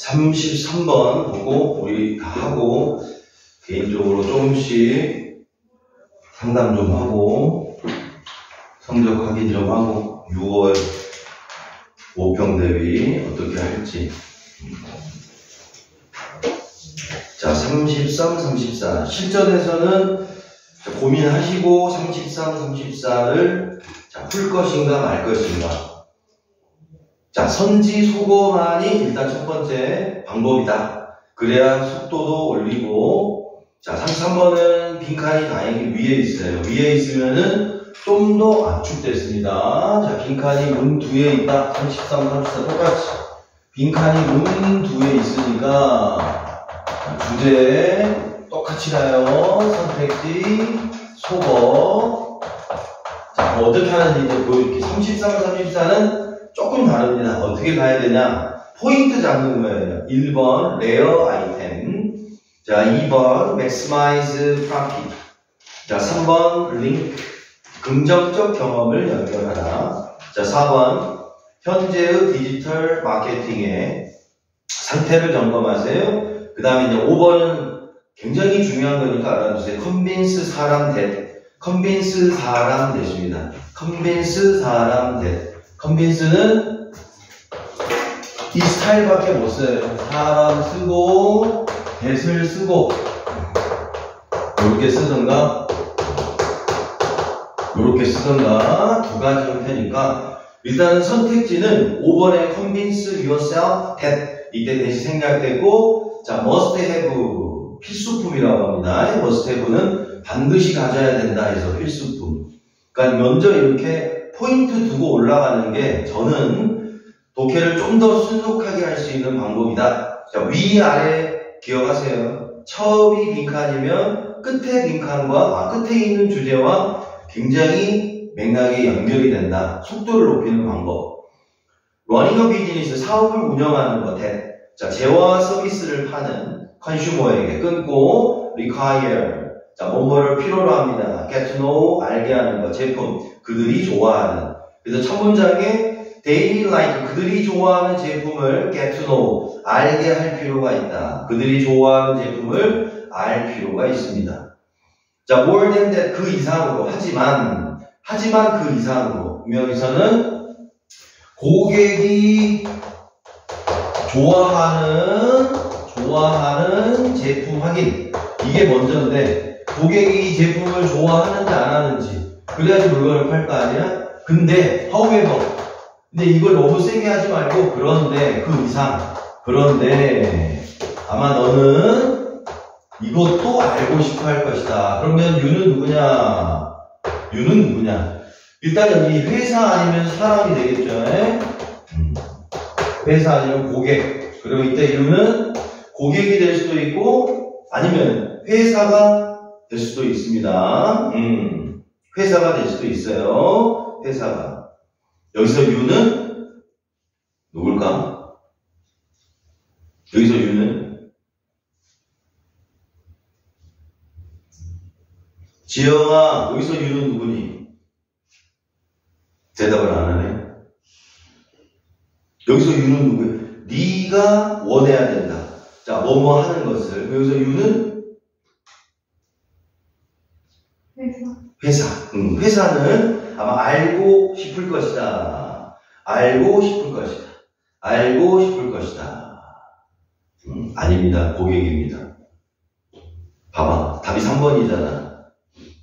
33번 보고 우리 다 하고 개인적으로 조금씩 상담 좀 하고 성적 확인 좀 하고 6월 모평 대비 어떻게 할지. 자, 33, 34 실전에서는 고민하시고 33, 34를 풀 것인가 말 것인가. 자, 선지 속어만이 일단 첫 번째 방법이다. 그래야 속도도 올리고. 자, 33번은 빈칸이 다행히 위에 있어요. 위에 있으면은 좀 더 압축됐습니다. 자, 빈칸이 문 뒤에 있다. 33, 34 똑같이. 빈칸이 문 뒤에 있으니까 주제 똑같이 가요. 선택지, 속어. 자, 어떻게 하는지 이제 보여줄게. 33, 34는 조금 다릅니다. 어떻게 가야 되냐? 포인트 잡는 거예요. 1번, 레어 아이템. 자, 2번, maximize profit. 자, 3번, link. 긍정적 경험을 연결하라. 자, 4번, 현재의 디지털 마케팅의 상태를 점검하세요. 그 다음에 이제 5번은 굉장히 중요한 거니까 알아두세요. convince 사람 that. convince 사람 that입니다. convince 사람 that. 컨빈스는 이 스타일밖에 못 써요. 사람 쓰고, that을 쓰고, 이렇게 쓰던가, 이렇게 쓰던가, 두 가지 형태니까, 일단은 선택지는 5번에 convince yourself that, 이때 대신 생략되고, 자, must have, 필수품이라고 합니다. must have는 반드시 가져야 된다 해서 필수품. 그러니까 먼저 이렇게 포인트 두고 올라가는 게 저는 독해를 좀 더 순속하게 할 수 있는 방법이다. 자, 위아래 기억하세요. 처음이 빈칸이면 끝에 빈칸과 끝에 있는 주제와 굉장히 맥락이 연결이 된다. 속도를 높이는 방법. 러닝 어 비즈니스, 사업을 운영하는 것. 자, 재화와 서비스를 파는 컨슈머에게 끊고 require. 자, 뭐뭐를 필요로 합니다. get to know, 알게 하는 것. 제품, 그들이 좋아하는. 그래서 첫 문장에 they like, 그들이 좋아하는 제품을 get to know, 알게 할 필요가 있다. 그들이 좋아하는 제품을 알 필요가 있습니다. 자, more than that, 그 이상으로. 하지만 그 이상으로. 여기서는 고객이 좋아하는 제품 확인. 이게 먼저인데, 고객이 이 제품을 좋아하는지 안 하는지 그래야지 물건을 팔 거 아니야? 근데 however 근데 이걸 너무 세게 하지 말고 그런데 그 이상 그런데 아마 너는 이것도 알고 싶어 할 것이다. 그러면 you는 누구냐? you는 누구냐? 일단 여기 회사 아니면 사람이 되겠죠. 회사 아니면 고객. 그리고 이때 you는 고객이 될 수도 있고 아니면 회사가 될 수도 있습니다. 회사가 될 수도 있어요. 회사가. 여기서 you는 누굴까? 여기서 you는 지영아, 여기서 you는 누구니? 대답을 안 하네. 여기서 you는 누구야? 네가 원해야 된다. 자, 뭐뭐 하는 것을. 여기서 you는 회사. 회사는 아마 알고 싶을 것이다. 알고 싶을 것이다. 알고 싶을 것이다. 아닙니다. 고객입니다. 봐봐. 답이 3번이잖아.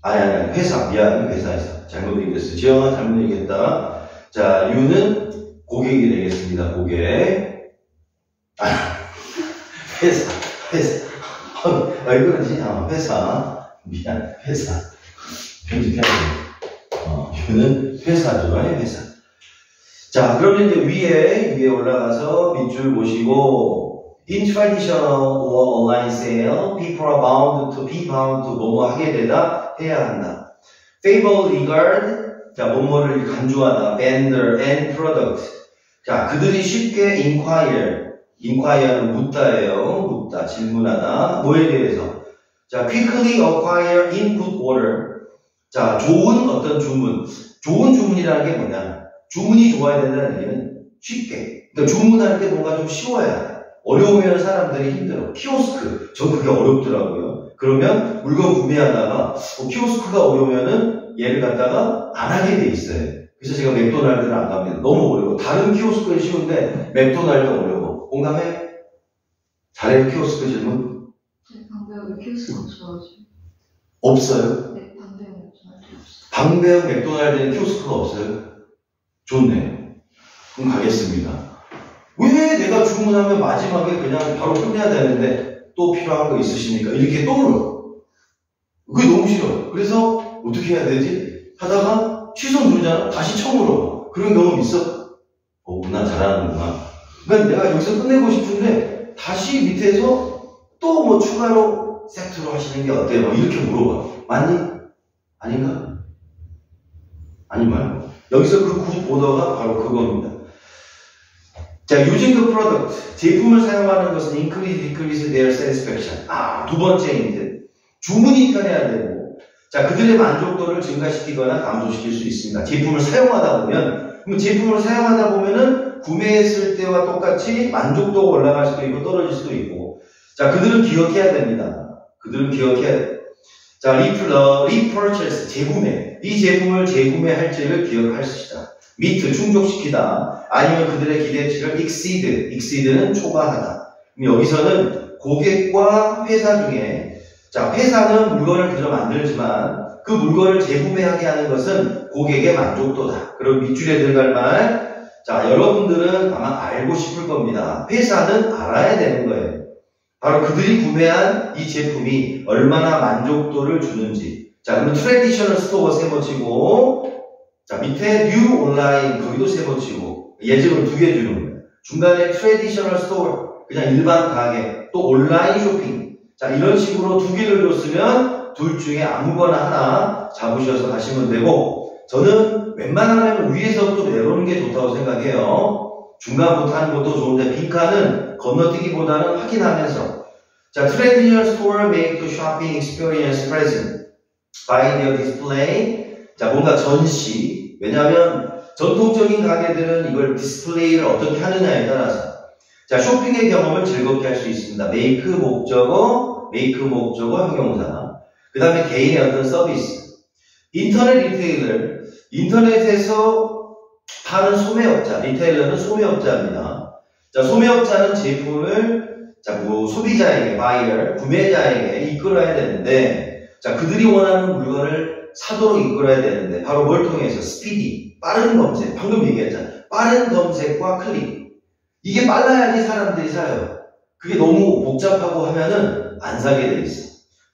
아니. 회사. 미안. 회사에서. 잘못 얘기했어. 지영아, 잘못 얘기했다. 자, you는 고객이 되겠습니다. 고객. 회사. 왜 그러지? 회사. 미안. 회사. 편집해야 돼. you는 회사죠. 회사. 자, 그러면 이제 위에 올라가서 밑줄 보시고, in traditional or online sale, people are bound to be bound to 뭐뭐 하게 되다, 해야 한다. favor regard, 자, 뭐뭐를 간주하다, vendor and product. 자, 그들이 쉽게 inquire는 묻다예요. 묻다, 질문하다. 뭐에 대해서? 자, quickly acquire in good order. 자, 좋은 어떤 주문. 좋은 주문이라는 게 뭐냐? 주문이 좋아야 된다는 얘기는 쉽게. 그러니까 주문할 때 뭔가 좀 쉬워야 돼. 어려우면 사람들이 힘들어. 키오스크. 전 그게 어렵더라고요. 그러면 물건 구매하다가 키오스크가 어려우면은 얘를 갖다가 안 하게 돼 있어요. 그래서 제가 맥도날드를 안 갑니다. 너무 어려워. 다른 키오스크는 쉬운데 맥도날드 어려워. 공감해? 잘해요, 키오스크 질문? 네, 방배우 키오스크 없어가지고. 없어요? 네, 방배우 맥도날드 없어요. 방배우 맥도날드는 키오스크가 없어요? 좋네요. 그럼 가겠습니다. 왜 내가 주문하면 마지막에 그냥 바로 끝내야 되는데 또 필요한 거 있으십니까? 이렇게 또 물어. 그게 너무 싫어. 그래서 어떻게 해야 되지? 하다가 취소 누르잖아. 다시 처음 물어봐. 그런 경험 있어? 난 잘하는구나. 그러니까 내가 여기서 끝내고 싶은데 다시 밑에서 또 뭐 추가로 세트로 하시는 게 어때요? 이렇게 물어봐. 맞니? 아닌가? 아니 말고. 여기서 그 굿 오더가 바로 그겁니다. 자, using the product. 제품을 사용하는 것은 increase, decrease their satisfaction. 두 번째인데. 주문이 편해야 되고, 자, 그들의 만족도를 증가시키거나 감소시킬 수 있습니다. 제품을 사용하다 보면, 그럼 제품을 사용하다 보면은 구매했을 때와 똑같이 만족도가 올라갈 수도 있고 떨어질 수도 있고, 자, 그들은 기억해야 됩니다. 그들은 기억해야 돼. 자, repurchase, 재구매. 이 제품을 재구매할지를 기억할 것이다. meet, 충족시키다. 아니면 그들의 기대치를 exceed는 초과하다. 그럼 여기서는 고객과 회사 중에, 자, 회사는 물건을 그저 만들지만 그 물건을 재구매하게 하는 것은 고객의 만족도다. 그럼 밑줄에 들어갈 말, 자, 여러분들은 아마 알고 싶을 겁니다. 회사는 알아야 되는 거예요. 바로 그들이 구매한 이 제품이 얼마나 만족도를 주는지. 자, 그러면 트래디셔널 스토어 세번치고, 자, 밑에 뉴 온라인 거기도 세번치고, 예제로 2개 주는 거예요. 중간에 트래디셔널 스토어, 그냥 일반 가게, 또 온라인 쇼핑. 자, 이런 식으로 2개를 줬으면 둘 중에 아무거나 하나 잡으셔서 가시면 되고, 저는 웬만하면 위에서부터 내려오는 게 좋다고 생각해요. 중간부터 하는 것도 좋은데 빈칸은 건너뛰기보다는 확인하면서, 자, traditional store make the shopping experience present by their display. 자, 뭔가 전시. 왜냐하면 전통적인 가게들은 이걸 디스플레이를 어떻게 하느냐에 따라서, 자, 쇼핑의 경험을 즐겁게 할 수 있습니다. make 목적어 형용사. 그 다음에 개인의 어떤 서비스. 인터넷 리테일러, 인터넷에서 파는 소매업자, 리테일러는 소매업자입니다. 자, 소매업자는 제품을, 자, 소비자에게, 바이어, 구매자에게 이끌어야 되는데, 자, 그들이 원하는 물건을 사도록 이끌어야 되는데, 바로 뭘 통해서? 스피디, 빠른 검색, 방금 얘기했잖아요. 빠른 검색과 클릭. 이게 빨라야지 사람들이 사요. 그게 너무 복잡하고 하면은 안 사게 돼 있어.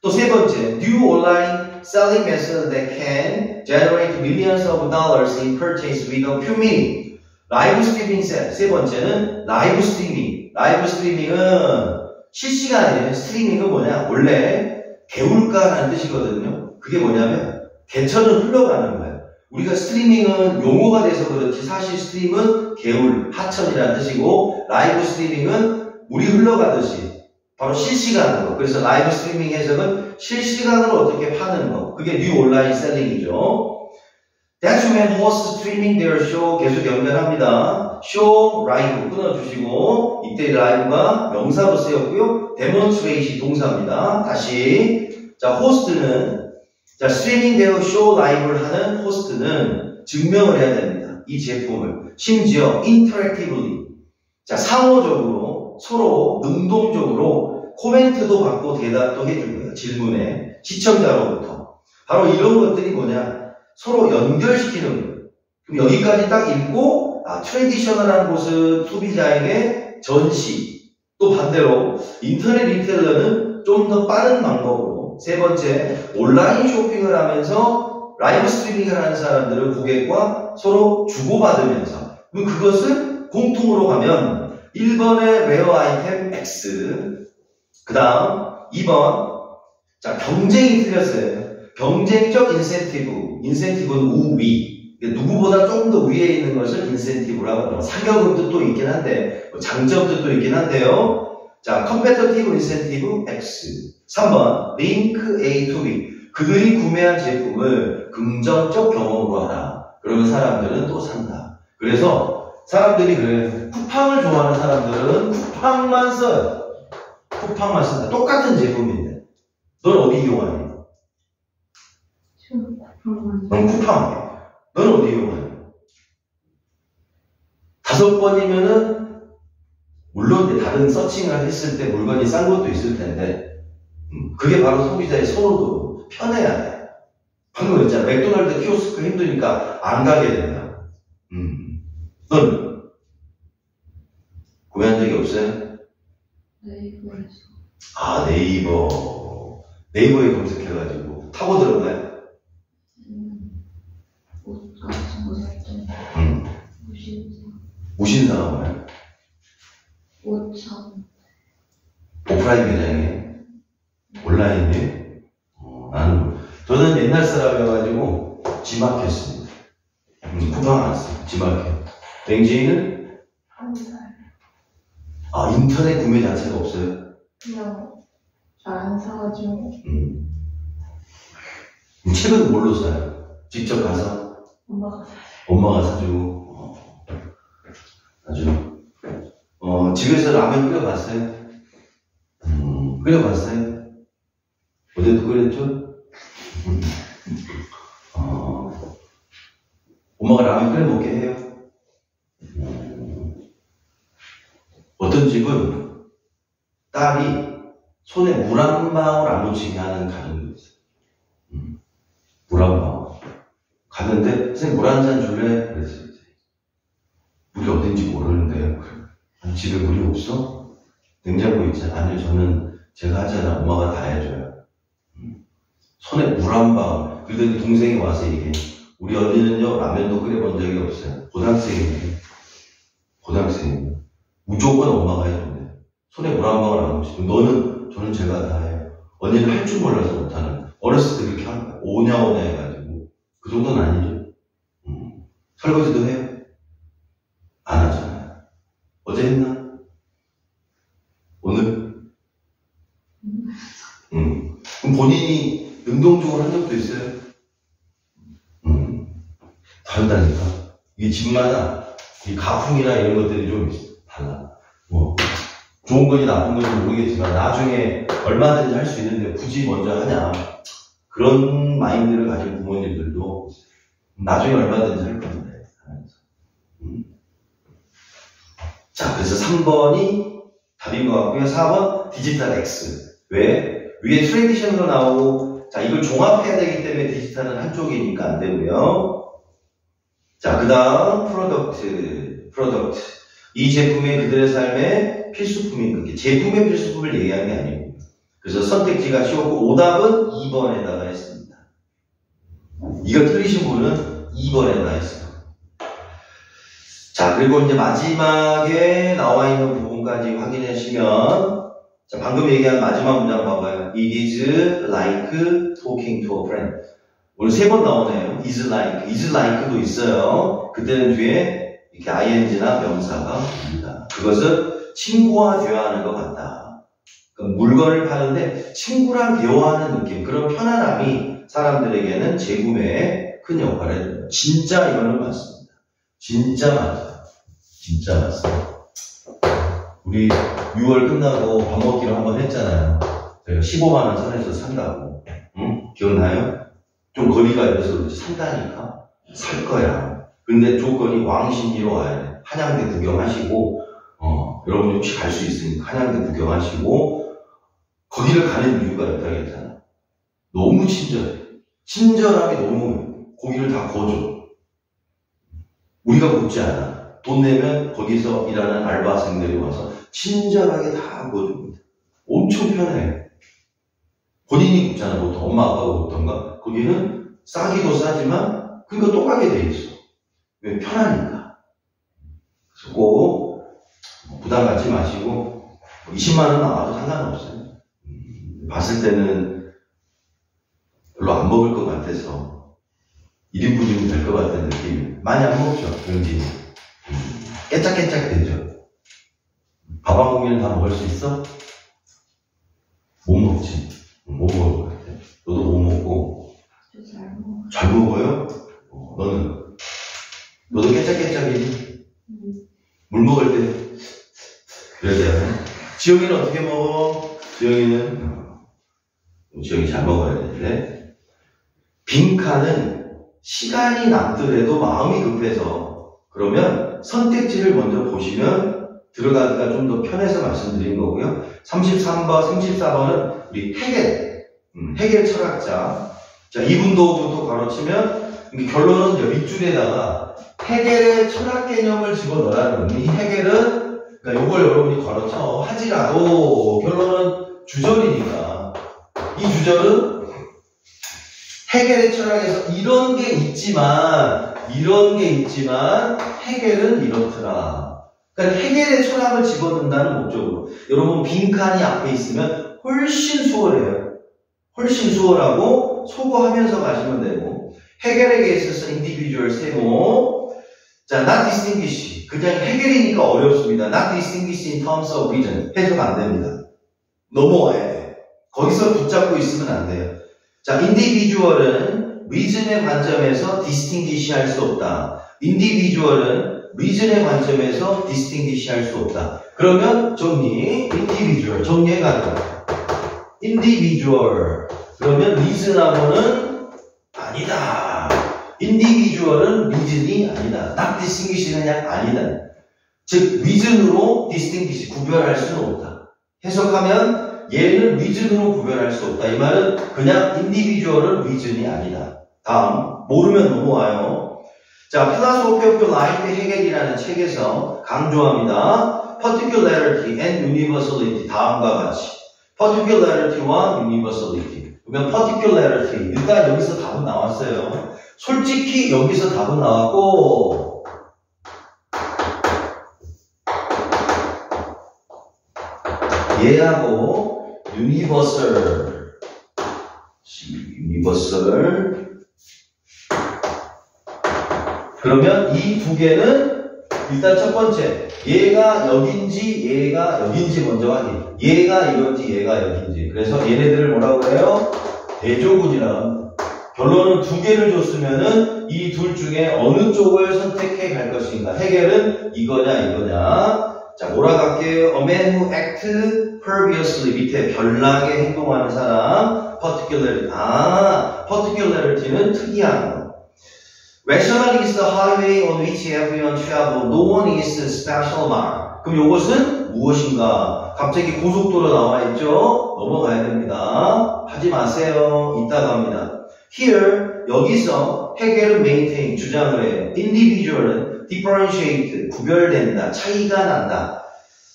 또 세 번째, new online selling method that can generate millions of dollars in purchase with a few minutes. 라이브 스트리밍 세 번째는 라이브 스트리밍. 라이브 스트리밍은 실시간이에요. 스트리밍은 뭐냐? 원래 개울가라는 뜻이거든요. 그게 뭐냐면 개천은 흘러가는 거예요. 우리가 스트리밍은 용어가 돼서 그렇지 사실 스트림은 개울, 하천이라는 뜻이고 라이브 스트리밍은 물이 흘러가듯이 바로 실시간으로. 그래서 라이브 스트리밍 해석은 실시간으로 어떻게 파는 거. 그게 뉴 온라인 셀링이죠. That's when hosts streaming their show 계속 연결합니다. show 라이브 끊어주시고 이때 라이브가 명사로 쓰였고요. demonstrate이 동사입니다. 다시 자 호스트는 자 streaming their show 라이브를 하는 호스트는 증명을 해야 됩니다. 이 제품을 심지어 interactively 자 상호적으로 서로 능동적으로 코멘트도 받고 대답도 해줄 거예요. 질문에 시청자로부터 바로 이런 것들이 뭐냐 서로 연결시키는 거예요. 그럼 여기까지 딱 읽고 트래디셔널한 곳은 소비자에게 전시 또 반대로 인터넷 리테일러는 좀 더 빠른 방법으로 세 번째 온라인 쇼핑을 하면서 라이브 스트리밍을 하는 사람들은 고객과 서로 주고받으면서 그럼 그것을 공통으로 가면 1번의 레어 아이템 X 그 다음 2번 자 경쟁이 틀렸어요. 경쟁적 인센티브는 우위 누구보다 조금 더 위에 있는 것을 인센티브라고 합니다. 상여금 뜻도 있긴 한데 장점 뜻도 있긴 한데요. 자, 컴페터티브 인센티브 X 3번 링크 A to B 그들이 구매한 제품을 긍정적 경험으로 하라. 그러면 사람들은 또 산다. 그래서 사람들이 그래. 쿠팡을 좋아하는 사람들은 쿠팡만 써요. 쿠팡만 쓴다. 똑같은 제품인데. 넌 어디 이용하니? 지금 쿠팡만. 넌 쿠팡. 넌 어디 이용하니? 5번이면은 물론 이제 다른 서칭을 했을 때 물건이 싼 것도 있을 텐데 그게 바로 소비자의 선호도. 편해야 돼. 방금 했잖아. 맥도날드 키오스크 힘드니까 안 가게 된다. 넌 구매한 적이 없어요? 네이버에서. 아, 네이버에 검색해가지고 타고 들어가요? 옷 같은 거 살 때. 무신사. 무신사가 뭐야? 옷 참. 오프라인 매장에? 온라인에? 나는 저는 옛날 사람이어가지고 지마켓습니다. 쿠팡 안 써. 지마켓. 랭지는? 한 달. 아, 인터넷 구매 자체가 없어요? 그냥 잘 안 사가지고. 책은 뭘로 사요? 직접 가서? 엄마가 사요. 엄마가 사주고. 아주. 집에서 라면 끓여봤어요? 끓여봤어요? 어제도 끓였죠? 엄마가 라면 끓여 먹게 해요? 어떤 집은 딸이 손에 물 한 방울 안 묻히게 하는 가정도 있어요. 물 한 방울. 갔는데, 선생님 물 한 잔 줄래? 그랬어요. 물이 어딘지 모르는데, 집에 물이 없어? 냉장고 있잖아. 아니요, 저는 제가 하잖아. 엄마가 다 해줘요. 손에 물 한 방울. 그러더니 동생이 와서 얘기해. 우리 언니는요, 라면도 끓여본 적이 없어요. 고등학생이에요. 고등학생이에요. 무조건 엄마가 해준대. 손에 물 한 방울 안 묻히고. 저는 제가 다 해요. 언니는 할 줄 몰라서 못하는. 어렸을 때 그렇게 하는 거야. 오냐 해가지고. 그 정도는 아니죠. 설거지도 해요? 안 하잖아요. 어제 했나? 오늘? 그럼 본인이 능동적으로 한 적도 있어요? 다르다니까. 이게 집마다 이 가풍이나 이런 것들이 좀 달라. 좋은 건지 나쁜 건지 모르겠지만 나중에 얼마든지 할 수 있는데 굳이 먼저 하냐. 그런 마인드를 가진 부모님들도 나중에 얼마든지 할 건데. 자, 그래서 3번이 답인 것 같고요. 4번 디지털 X. 왜? 위에 트레디션으로 나오고, 자, 이걸 종합해야 되기 때문에 디지털은 한쪽이니까 안 되고요. 자, 그 다음 프로덕트. 이 제품이 그들의 삶의 필수품인 게 제품의 필수품을 얘기하는 게 아니고. 그래서 선택지가 쉬웠고 오답은 2번에다가 했습니다. 이거 틀리신 분은 2번에다 했어요. 자, 그리고 이제 마지막에 나와 있는 부분까지 확인하시면, 자, 방금 얘기한 마지막 문장 봐봐요. It is like talking to a friend. 오늘 3번 나오네요. is like도 있어요. 그때는 뒤에 이렇게 ing나 명사가 옵니다. 그것은 친구와 대화하는 것 같다. 그러니까 물건을 파는데 친구랑 대화하는 느낌, 그런 편안함이 사람들에게는 재구매에 큰 역할을 해줘요. 진짜 이거는 맞습니다. 진짜 맞아요. 진짜 맞습니다. 우리 6월 끝나고 밥 먹기로 한번 했잖아요. 저희가 15만원 선에서 산다고. 기억나요? 좀 거리가 있어서 그렇지 산다니까 살 거야. 근데 조건이 왕신리로 와야 돼. 한양대 구경하시고 여러분이 혹시 갈 수 있으니까 한양대 구경하시고 거기를 가는 이유가 있다고 했잖아. 너무 친절해. 친절하게 너무 고기를 다 구워줘. 우리가 굽지 않아. 돈 내면 거기서 일하는 알바생들이 와서 친절하게 다 구워줍니다. 엄청 편해. 본인이 굽잖아. 보통 엄마 아빠가 굽던가. 거기는 싸기도 싸지만 그러니까 또 가게 돼 있어. 왜? 편하니까. 그래서 꼭 부담 갖지 마시고 20만원 나와도 상관없어요. 봤을 때는 별로 안 먹을 것 같아서 1인분이면 될 것 같은 느낌. 많이 안 먹죠, 왠지. 깨짝깨짝 되죠. 밥 한 공기는 다 먹을 수 있어? 못 먹지. 못 먹을 것 같아. 너도 못 먹고. 잘 먹어요. 잘 먹어요? 너는? 너도 깨짝깨짝이니? 물 먹을 때 그래야 돼요. 지영이는 어떻게 먹어? 지영이 잘 먹어야 되는데 빈칸은 시간이 남더라도 마음이 급해서 그러면 선택지를 먼저 보시면 들어가기가 좀 더 편해서 말씀드린 거고요. 33번, 34번은 우리 헤겔 철학자. 자, 이분도부터 가로치면 결론은 밑줄에다가 헤겔의 철학 개념을 집어넣으라는 거예요. 이 헤겔은 그러니까 이걸 여러분이 가로쳐 하지라도 결론은 주절이니까 이 주절은 헤겔의 철학에서 이런 게 있지만 헤겔은 이렇더라. 그러니까 헤겔의 철학을 집어넣는다는 목적으로 여러분 빈칸이 앞에 있으면 훨씬 수월해요. 훨씬 수월하고 소거하면서 가시면 되고 헤겔에게 있어서 individual 세모 자, not distinguish 그냥 헤겔이니까 어렵습니다. not distinguish in terms of reason 해석 안 됩니다. 넘어와야 돼. 거기서 붙잡고 있으면 안 돼요. 자, individual은 reason의 관점에서 distinguish 할 수 없다. individual은 reason의 관점에서 distinguish 할 수 없다. 그러면 정리, individual, 정리해가 돼. individual. 그러면 reason하고는 아니다. individual은 reason이 아니다. not distinguish는 그냥 아니다. 즉, reason으로 distinguish, 구별할 수는 없다. 해석하면 얘는 reason으로 구별할 수 없다. 이 말은 그냥 individual은 reason이 아니다. 다음, 모르면 넘어와요. 자, Philosophy of Life 헤겔이라는 책에서 강조합니다. Particularity and Universality. 다음과 같이. Particularity와 Universality. 그러면 Particularity. 일단 여기서 답은 나왔어요. 솔직히 여기서 답은 나왔고, 얘하고 Universal. 그러면 이 두 개는 일단 첫 번째 얘가 여긴지 먼저 확인. 얘가 이건지 얘가 여긴지. 그래서 얘네들을 뭐라고 해요? 대조군이라고 합니다. 결론은 두 개를 줬으면은 이 둘 중에 어느 쪽을 선택해 갈 것인가. 헤겔은 이거냐. 자, 몰아갈게요. A man who act perversely. 밑에 별나게 행동하는 사람. particularity. particularity는 특이한 거. Rational is the highway on which everyone travels. No one is special mark. 그럼 이것은 무엇인가? 갑자기 고속도로 나와 있죠? 넘어가야 됩니다. 하지 마세요. 이따가 합니다. Here, 여기서 헤겔은 maintain, 주장을 해요. Individual은 differentiate, 구별된다, 차이가 난다.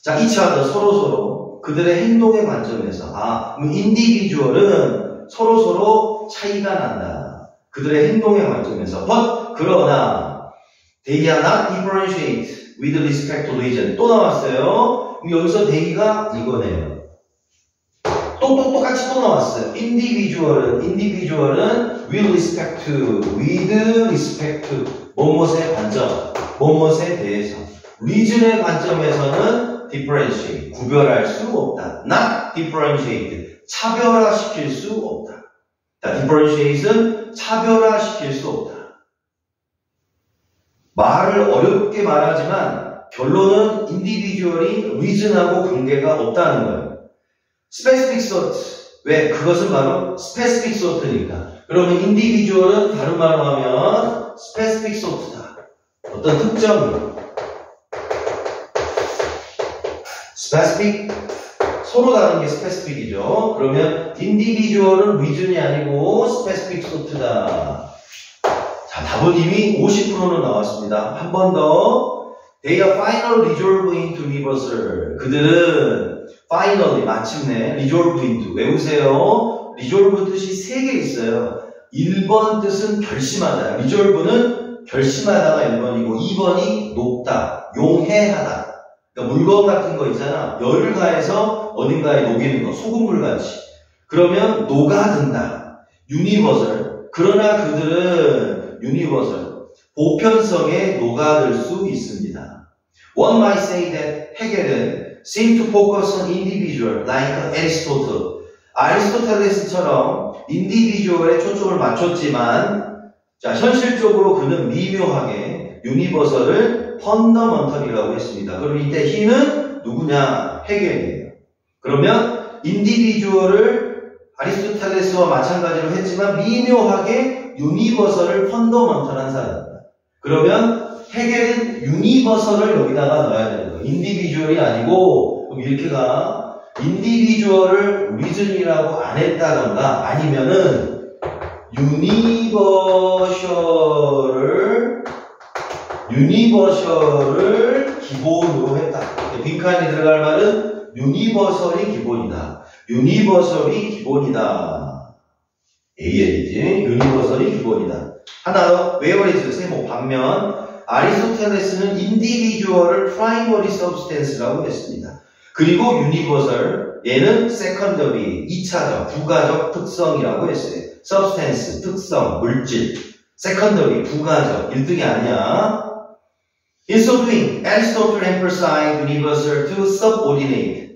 자, each other, 서로 그들의 행동의 관점에서 그럼 individual은 서로 차이가 난다. 그들의 행동의 관점에서. But, 그러나 they are not differentiate with respect to religion. 또 나왔어요. 여기서 they가 이거네요. 똑같이 또 나왔어요. individual은 with respect to 무엇의 관점, 무엇에 대해서. reason의 관점에서는 differentiate, 구별할 수 없다. not differentiate, 차별화시킬 수 없다. differentiate은 차별화시킬 수 없다. 말을 어렵게 말하지만 결론은 individual이 reason하고 관계가 없다는 거예요. specific thought. 왜? 그것은 바로 specific thought니까. 그러면 individual은 다른 말로 하면 specific thought다. 어떤 특정. specific. 서로 다른 게 specific이죠. 그러면 individual은 reason이 아니고 specific thought다. 자, 답은 이미 50%는 나왔습니다. 한 번 더. They are finally resolved into universal. 그들은 finally, 마침내 resolved into. 외우세요. resolve 뜻이 3개 있어요. 1번 뜻은 결심하다. resolve는 결심하다가 1번이고 2번이 녹다, 용해하다. 그러니까 물건 같은 거 있잖아. 열을 가해서 어딘가에 녹이는 거, 소금물같이. 그러면 녹아든다. universal. 그러나 그들은 universal. 보편성에 녹아들 수 있습니다. One might say that 헤겔은 seem to focus on individual, like Aristotle. 아리스토텔레스처럼 individual에 초점을 맞췄지만, 자, 현실적으로 그는 미묘하게 universal을 he는 fundamental이라고 했습니다. 그럼 이때 he는 누구냐? 헤겔이에요. 그러면 individual을 아리스토텔레스와 마찬가지로 했지만 미묘하게 유니버설을 펀더먼털한 사람입니다. 그러면 헤겔은 유니버설을 여기다가 넣어야 되는 거예요. 인디비주얼이 아니고 그럼 이렇게 가 인디비주얼을 리즌이라고 안 했다던가 아니면은 유니버셜을 기본으로 했다. 빈칸에 들어갈 말은 유니버설이 기본이다. 유니버설이 기본이다. AL이지. 유니버설이 기본이다. 하나 더, 웨어리즈, 세모. 반면, 아리스토텔레스는 인디비주얼을 프라이머리 서브스텐스라고 했습니다. 그리고 유니버설, 얘는 세컨더리, 2차적, 부가적 특성이라고 했어요. 서브스텐스, 특성, 물질. 세컨더리, 부가적, 1등이 아니야. In so doing, Aristotle emphasized universal to subordinate.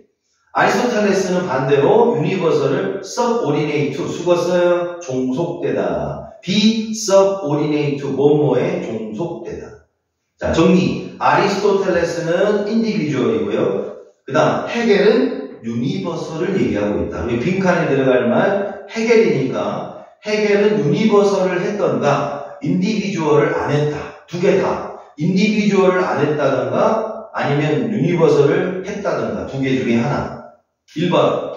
아리스토텔레스는 반대로 유니버설을 subordinate to 수거 써요. 종속되다. be subordinate to 뭐뭐에 종속되다. 자, 정리. 아리스토텔레스는 인디비주얼이고요. 그 다음 헤겔은 유니버설을 얘기하고 있다. 우리 빈칸에 들어갈 말 헤겔이니까 헤겔은 유니버설을 했던가 인디비주얼을 안 했다. 두 개 다. 인디비주얼을 안 했다던가 아니면 유니버설을 했다던가 두 개 중에 하나. 1번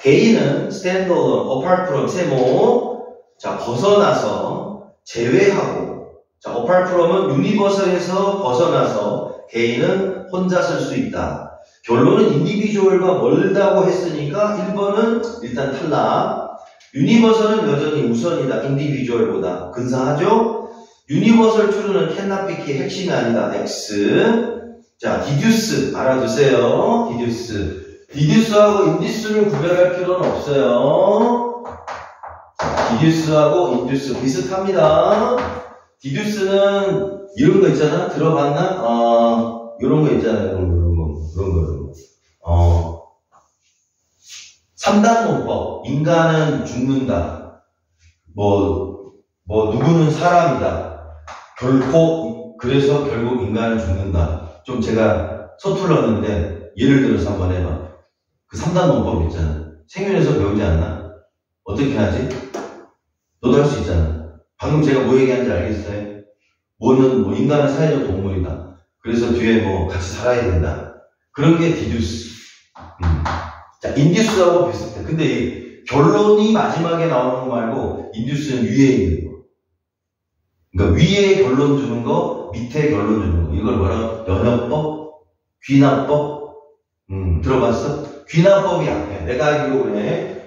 개인은 standalone, apart from 세모. 자, 벗어나서 제외하고. 자, apart from은 유니버설에서 벗어나서 개인은 혼자 설 수 있다. 결론은 인디비주얼과 멀다고 했으니까 1번은 일단 탈락. 유니버설은 여전히 우선이다. 인디비주얼보다. 근사하죠? 유니버설 truth는 cannot be key 핵심이 아니다. X. 자, deduce 알아두세요. deduce하고 induce를 구별할 필요는 없어요. deduce하고 induce 비슷합니다. deduce는 이런 거 있잖아. 들어봤나? 이런 거 있잖아요. 이런 거. 3단 논법. 인간은 죽는다. 누구는 사람이다. 그래서 결국 인간은 죽는다. 좀 제가 서툴렀는데, 예를 들어서 한번 해봐. 그 3단 논법 있잖아. 생윤에서 배우지 않나? 어떻게 하지? 너도 할 수 있잖아. 방금 제가 뭐 얘기하는지 알겠어요? 인간은 사회적 동물이다. 그래서 뒤에 같이 살아야 된다. 그런 게 디듀스. 자, 인듀스하고 비슷해. 근데 이 결론이 마지막에 나오는 거 말고, 인듀스는 위에 있는 거. 그러니까 위에 결론 주는 거, 밑에 결론 주는 거. 이걸 뭐라고? 연역법? 귀납법? 들어봤어? 귀납법이 앞에. 내가 알기로 그래.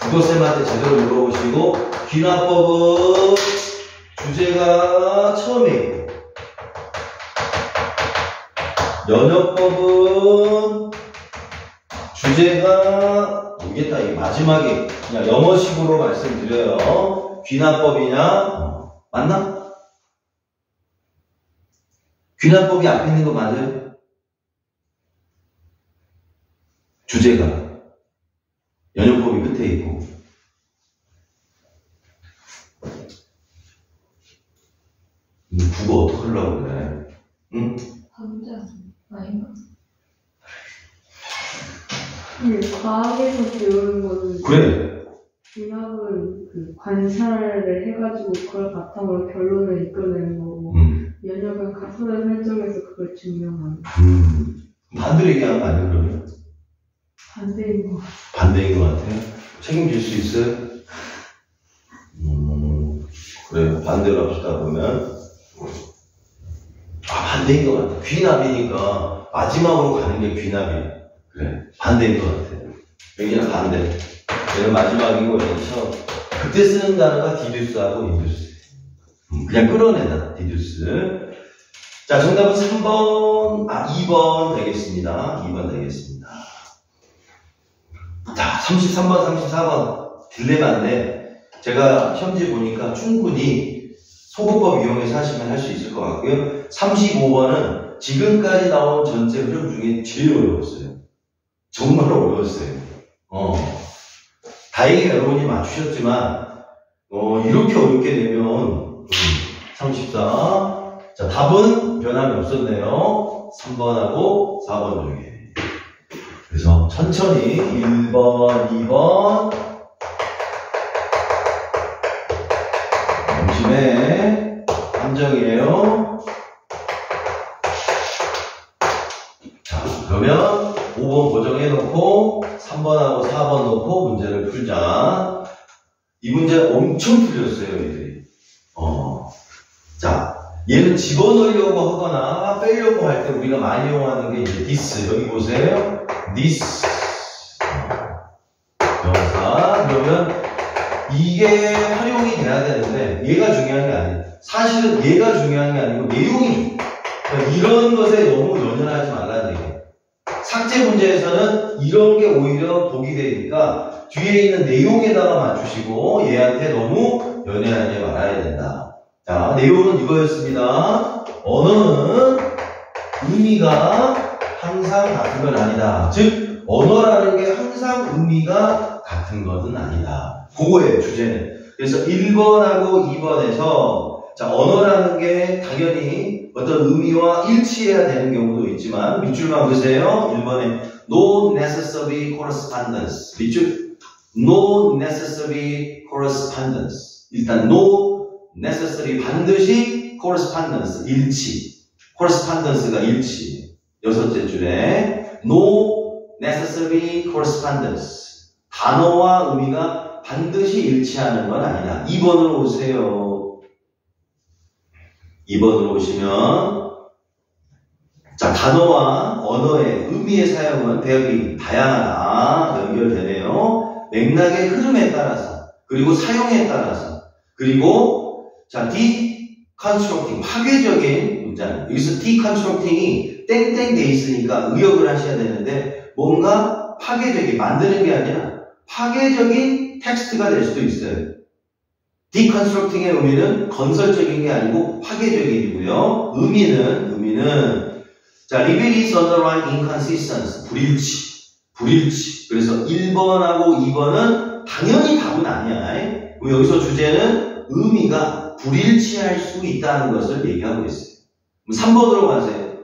국어쌤한테 제대로 물어보시고, 귀납법은 주제가 처음에 있고, 연역법은 주제가 모르겠다. 이게 마지막에 그냥 영어식으로 말씀드려요. 귀납법이냐? 맞나? 귀납법이 앞에 있는 거 맞아요? 주제가 연역법이 끝에 있고. 국어 어떡하려고 그래? 응? 반장 아닌가? 과학에서 배우는 거는 그래. 귀납은 그 관찰을 해가지고 그걸 바탕으로 결론을 이끌어내는 거고 연역은 가설을 설정해서 그걸 증명하는 반대로 얘기하는 거 아니야, 그러면? 반대인 거 같아. 반대인 것 같아요. 책임질 수 있어요? 그래요. 반대로 합시다, 보면. 반대인 것 같아. 귀납이니까 마지막으로 가는 게 귀납이야. 그래. 반대인 것 같아. 여기는 반대. 얘는 마지막이고, 얘는 처음. 그때 쓰는 단어가 디듀스하고 인듀스. 그냥 끌어내다, 디듀스. 자, 정답은 2번 되겠습니다. 2번 되겠습니다. 자, 33번, 34번. 딜레마인데, 제가 현재 보니까 충분히 소거법 이용해서 하시면 할 수 있을 것 같고요. 35번은 지금까지 나온 전체 흐름 중에 제일 어려웠어요. 정말 어려웠어요. 다행히 여러분이 맞추셨지만, 이렇게 어렵게 되면, 34. 자, 답은 변함이 없었네요. 3번하고 4번 중에. 그래서 천천히 1번, 2번 점심에 함정이에요. 자, 그러면 5번 고정해놓고 3번하고 4번 놓고 문제를 풀자. 이 문제 엄청 풀렸어요, 얘들이. 자, 얘는 집어넣으려고 하거나 빼려고 할 때 우리가 많이 이용하는 게 이제 this. 여기 보세요. this. 명사. 그러면 이게 활용이 돼야 되는데 얘가 중요한 게 아니에요. 사실은 얘가 중요한 게 아니고 내용이. 그러니까 이런 것에 너무 연연하지 말라는 얘기예요. 삭제 문제에서는 이런 게 오히려 독이 되니까 뒤에 있는 내용에다가 맞추시고 얘한테 너무 연연하지 말아야 된다. 자, 내용은 이거였습니다. 언어는 의미가 항상 같은 건 아니다. 즉, 언어라는 게 항상 의미가 같은 것은 아니다. 그거예요, 주제는. 그래서 1번하고 2번에서 자, 언어라는 게 당연히 어떤 의미와 일치해야 되는 경우도 있지만 밑줄만 보세요. 1번에 no necessary correspondence. 밑줄 no necessary correspondence. 일단 no necessary 반드시 correspondence 일치. correspondence가 일치. 여섯째 줄에 no necessary correspondence. 단어와 의미가 반드시 일치하는 건 아니다. 2번으로 오세요. 2번으로 오시면 자, 단어와 언어의 의미의 사용은 배역이 다양하다. 연결되네요. 맥락의 흐름에 따라서 그리고 사용에 따라서 그리고 자, deconstructing 파괴적인 문장. 여기서 deconstructing이 땡땡 돼 있으니까 의역을 하셔야 되는데 뭔가 파괴적인 만드는 게 아니라 파괴적인 텍스트가 될 수도 있어요. deconstructing의 의미는 건설적인 게 아니고 파괴적이고요. 의미는 자, reveal its underlying inconsistence 불일치. 그래서 1번하고 2번은 당연히 답은 아니야. 여기서 주제는 의미가 불일치할 수 있다는 것을 얘기하고 있어요. 3번으로 가세요.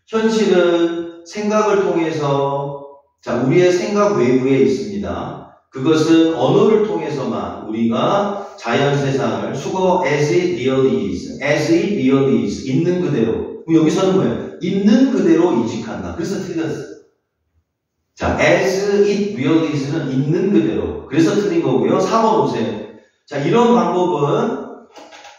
현실은 생각을 통해서 자, 우리의 생각 외부에 있습니다. 그것은 언어를 통해서만 우리가 자연 세상을 수거 as it really is 있는 그대로. 여기서는 뭐예요? 있는 그대로 인식한다. 그래서 틀렸어요. 자, as it really is는 있는 그대로. 그래서 틀린 거고요. 4번 오세요. 자, 이런 방법은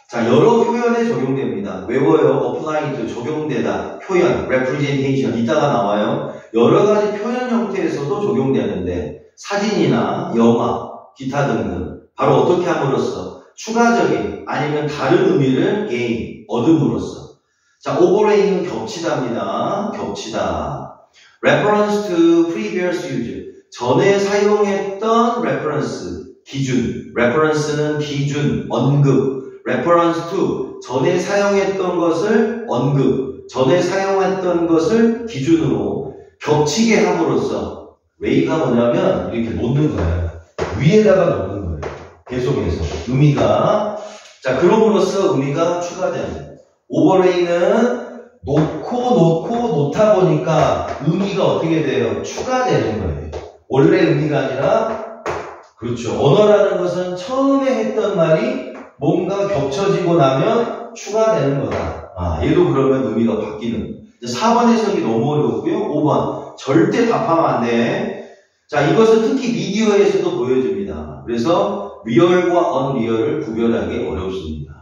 자, 여러 표현에 적용됩니다. 외워요. apply to 적용되다. 표현, representation 이따가 나와요. 여러 가지 표현 형태에서도 적용되는데 사진이나 영화, 기타 등등 바로 어떻게 함으로써 추가적인 아니면 다른 의미를 얻음으로써 자, overlay는 겹치다입니다. 겹치다. reference to previous use 전에 사용했던 reference 기준 reference는 기준, 언급 reference to 전에 사용했던 것을 언급 전에 사용했던 것을 기준으로 겹치게 함으로써 웨이가 뭐냐면 이렇게 놓는 거예요. 위에다가 놓는 거예요. 계속해서 의미가 자, 그럼으로써 의미가 추가되는 오버레이는 놓다 보니까 의미가 어떻게 돼요? 추가되는 거예요. 원래 의미가 아니라 그렇죠. 언어라는 것은 처음에 했던 말이 뭔가 겹쳐지고 나면 추가되는 거다. 아, 얘도 그러면 의미가 바뀌는 4번 해석이 너무 어려웠고요. 5번 절대 답하면 안 돼. 자, 이것은 특히 미디어에서도 보여줍니다. 그래서 리얼과 언리얼을 구별하기 어렵습니다.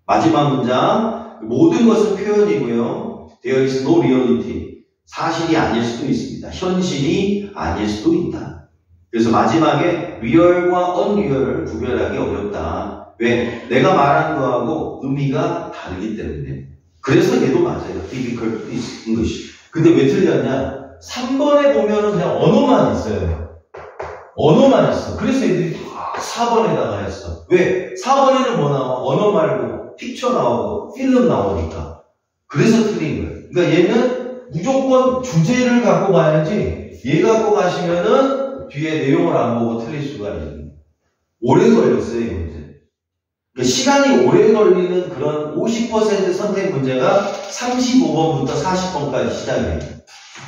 마지막 문장 모든 것은 표현이고요. There is no reality. 사실이 아닐 수도 있습니다. 현실이 아닐 수도 있다. 그래서 마지막에 리얼과 언리얼을 구별하기 어렵다. 왜? 내가 말하는 거하고 의미가 다르기 때문에. 그래서 얘도 맞아요. difficult English. 근데 왜 틀렸냐? 3번에 보면은 그냥 언어만 있어요. 언어만 있어. 그래서 애들이 다 4번에다가 했어. 왜? 4번에는 뭐 나와? 언어 말고 픽처 나오고 필름 나오니까. 그래서 틀린 거예요. 그러니까 얘는 무조건 주제를 갖고 가야지 얘 갖고 가시면은 뒤에 내용을 안 보고 틀릴 수가 있는. 오래 걸렸어요, 이 문제. 시간이 오래 걸리는 그런 50% 선택 문제가 35번부터 40번까지 시작이에요.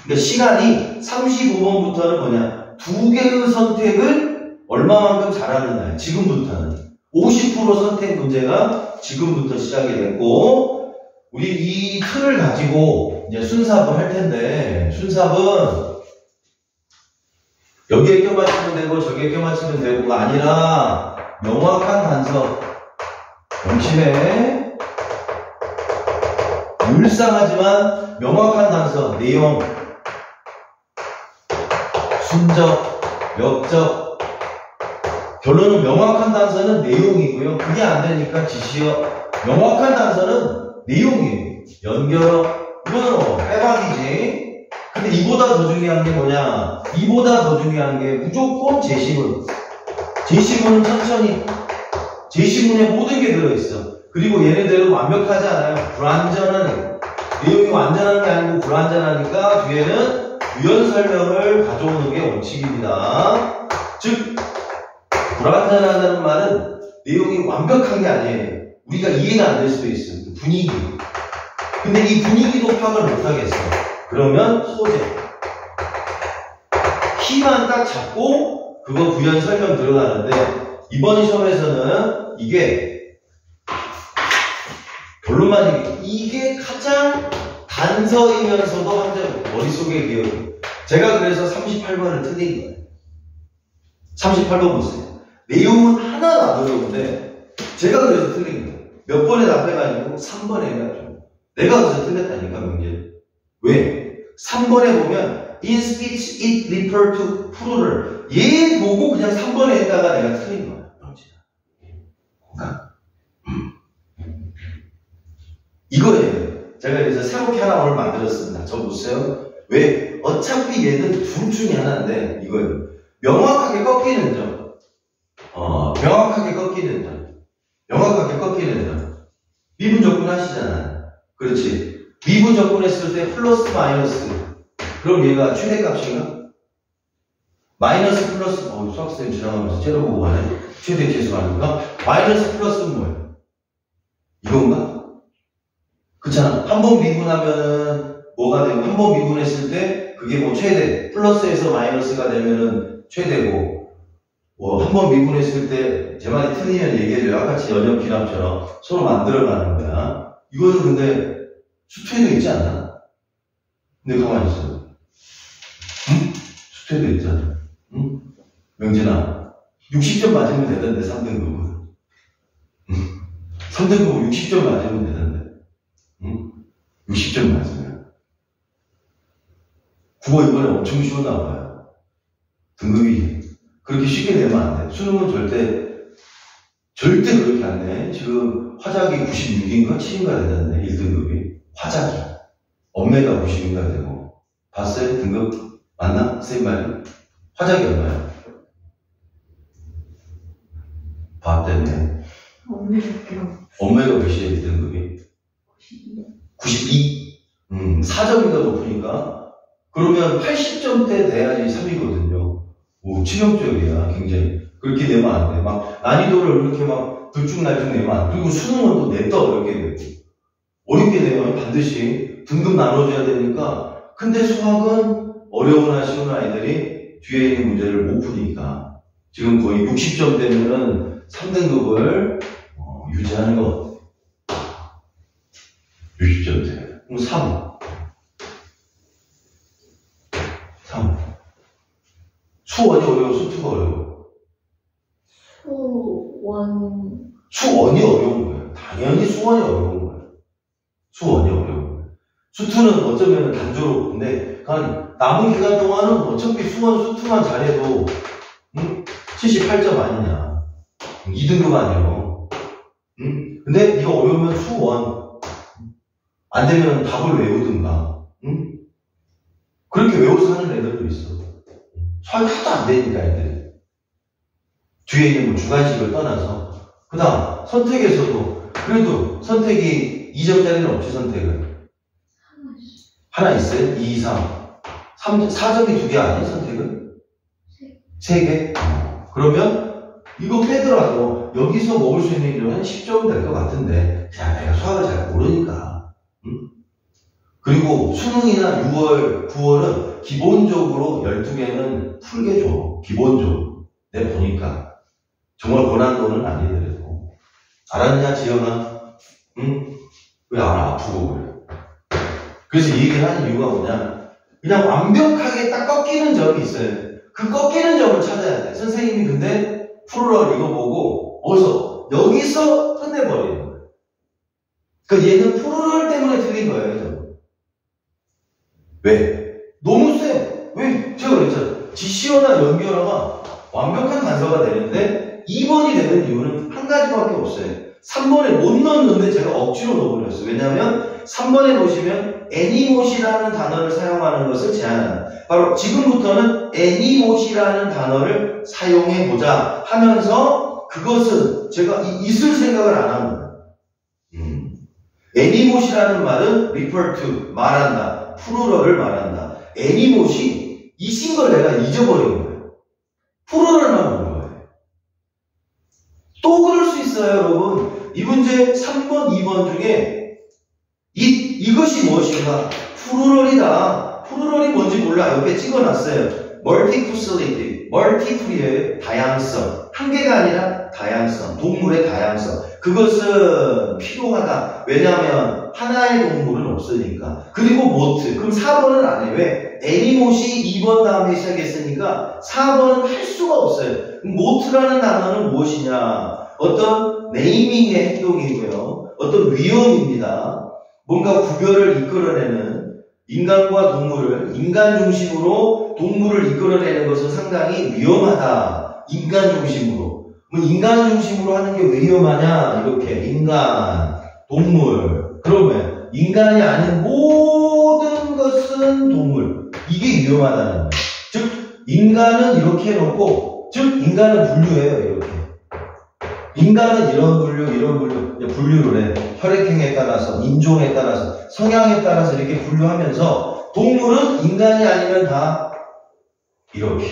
그러니까 시간이 35번부터는 뭐냐? 두 개의 선택을 얼마만큼 잘하느냐. 지금부터는. 50% 선택 문제가 지금부터 시작이 됐고, 우리 이 틀을 가지고 이제 순삽을 할 텐데, 순삽은 여기에 껴맞추면 되고, 저기에 껴맞추면 되고가 아니라, 명확한 단서, 명심해. 불쌍하지만 명확한 단서, 내용, 순적, 역적. 결론은 명확한 단서는 내용이고요. 그게 안 되니까 지시어. 명확한 단서는 내용이에요. 연결어. 이거는 빼박이지. 근데 이보다 더 중요한 게 뭐냐? 이보다 더 중요한 게 무조건 제시문. 제시문은 천천히. 제시문에 모든 게 들어있어. 그리고 얘네들은 완벽하지 않아요. 불완전한, 내용이 완전한 게 아니고 불완전하니까 뒤에는 부연 설명을 가져오는 게 원칙입니다. 즉, 불완전하다는 말은 내용이 완벽한 게 아니에요. 우리가 이해가 안 될 수도 있어요. 분위기. 근데 이 분위기도 파악을 못 하겠어. 그러면 소재. 키만 딱 잡고 그거 부연 설명 들어가는데 이번 시험에서는 이게 결론만 이게 가장 단서이면서도 한데 머릿속에 기억이. 제가 그래서 38번을 틀린 거예요. 38번 보세요. 내용은 하나도 안 어려운데 제가 그래서 틀린 거예요. 몇 번에 답해가지고 3번에 해가지고 내가 그래서 틀렸다니까 명제. 왜? 3번에 보면 in speech it refer to plural. 얘 보고 그냥 3번에 했다가 내가 틀린 거야. 이거예요. 제가 그래서 새롭게 하나 오늘 만들었습니다. 저 보세요. 왜? 어차피 얘는 둘 중에 하나인데 이거예요. 명확하게 꺾이는 점. 명확하게 꺾이는 점. 명확하게 꺾이는 점. 미분 접근 하시잖아요. 그렇지. 미분 접근했을 때 플러스 마이너스. 그럼 얘가 최대값인가? 마이너스 플러스, 수학생님 지나가면서 째려보고 가네. 최대 계수 아닌가? 마이너스 플러스는 뭐예요? 이건가? 그렇잖아. 한 번 미분하면은 뭐가 되고, 한 번 미분했을 때 그게 뭐 최대, 플러스에서 마이너스가 되면은 최대고, 한 번 미분했을 때 제 말이 틀리면 얘기해줘요. 아까같이 연역 기남처럼 서로 만들어가는 거야. 이거는 근데 수퇴도 있지 않나? 근데 가만히 있어. 응? 수퇴도 있잖아. 응? 명진아, 60점 맞으면 되던데, 3등급은. 응? 3등급은 60점 맞으면 되던데. 응? 60점 맞으면. 국어 이번에 엄청 쉬웠나 봐요. 등급이 그렇게 쉽게 내면 안 돼. 수능은 절대 그렇게 안 돼. 지금 화작이 96인가 7인가 되던데, 1등급이. 화작이. 엄매가 90인가 되고. 봤어요? 등급? 맞나? 선생님 말이? 화작이 얼마야? 봤다네. 엄매가 몇이에요, 1등급이? 92? 4점인가 높으니까. 그러면 80점대 돼야지 3이거든요. 오, 치명적이야, 굉장히. 그렇게 내면 안 돼. 막, 난이도를 그렇게 막, 들쭉날쭉 내면 안 돼. 그리고 수능은 또 냅다 어렵게 되고. 어렵게 되면 반드시 등급 나눠줘야 되니까. 근데 수학은 어려우나 쉬운 아이들이 뒤에 있는 문제를 못 푸니까. 지금 거의 60점 되면은 3등급을 유지하는 것 같아. 60점 돼. 그럼 3. 수원이 어려워, 수투가 어려워? 수원이 어려운 거예요. 당연히 수원이 어려운 거예요. 수원이 어려운 거예요. 수투는 어쩌면 단조롭은데, 남은 기간 동안은 어차피 수원, 수투만 잘해도, 78점 아니냐. 2등급 아니에요. 근데 이거 어려우면 수원. 안 되면 답을 외우든가. 그렇게 외워서 하는 애들도 있어. 수학이 하도 안 되니까, 애들이. 뒤에 있는 뭐 주관식을 떠나서. 그 다음, 선택에서도, 그래도 선택이 2점짜리는 없지, 선택은. 하나 있어요? 2, 3. 4점이 2개 아니에요, 선택은? 3개? 그러면, 이거 빼더라도, 여기서 먹을 수 있는 기록은 10점 될 것 같은데, 야, 내가 수학을 잘 모르니까. 그리고 수능이나 6월, 9월은 기본적으로 12개는 풀게 줘. 기본적으로. 내가 보니까. 정말 고난도는 아니더라도. 알았냐, 지영아? 응? 왜 알아? 아프고 그래. 그래서 이 얘기를 하는 이유가 뭐냐? 그냥 완벽하게 딱 꺾이는 점이 있어요. 그 꺾이는 점을 찾아야 돼. 선생님이 근데 풀을 이거 보고 여기서 끝내버리는 거예요. 그러니까 얘는 풀을 때문에 틀린 거예요. 왜? 너무 세. 왜? 제가 그랬잖아요. 지시어나 연결어가 완벽한 단서가 되는데 2번이 되는 이유는 한 가지밖에 없어요. 3번에 못 넣었는데 제가 억지로 넣어버렸어요. 왜냐하면 3번에 보시면 애니못이라는 단어를 사용하는 것을 제한한다. 바로 지금부터는 애니못이라는 단어를 사용해보자 하면서 그것은 제가 있을 생각을 안 합니다. 애니못이라는 말은 refer to, 말한다. 플루럴을 말한다. 애니못이 이신 걸 내가 잊어버린 거예요. 플루럴만 온 거예요. 또 그럴 수 있어요, 여러분. 이 문제 3번, 2번 중에 이것이 무엇인가? 플루럴이다. 플루럴이 뭔지 몰라. 옆에 찍어놨어요. 멀티플리티, 멀티플이에요. 다양성. 한 개가 아니라 다양성. 동물의 다양성. 그것은 필요하다. 왜냐하면 하나의 동물은 없으니까. 그리고 모트. 그럼 4번은 안 해. 왜? 애니못이 2번 다음에 시작했으니까 4번은 할 수가 없어요. 모트라는 단어는 무엇이냐? 어떤 네이밍의 행동이고요. 어떤 위험입니다. 뭔가 구별을 이끌어내는 인간과 동물을 인간 중심으로 동물을 이끌어내는 것은 상당히 위험하다. 인간 중심으로. 인간 중심으로 하는 게 왜 위험하냐? 이렇게 인간, 동물. 그러면 인간이 아닌 모든 것은 동물. 이게 위험하다는 거예요. 즉 인간은 이렇게 해놓고 즉 인간은 분류해요. 이렇게. 인간은 이런 분류, 이런 분류를 해. 혈액형에 따라서, 인종에 따라서, 성향에 따라서 이렇게 분류하면서 동물은 인간이 아니면 다 이렇게.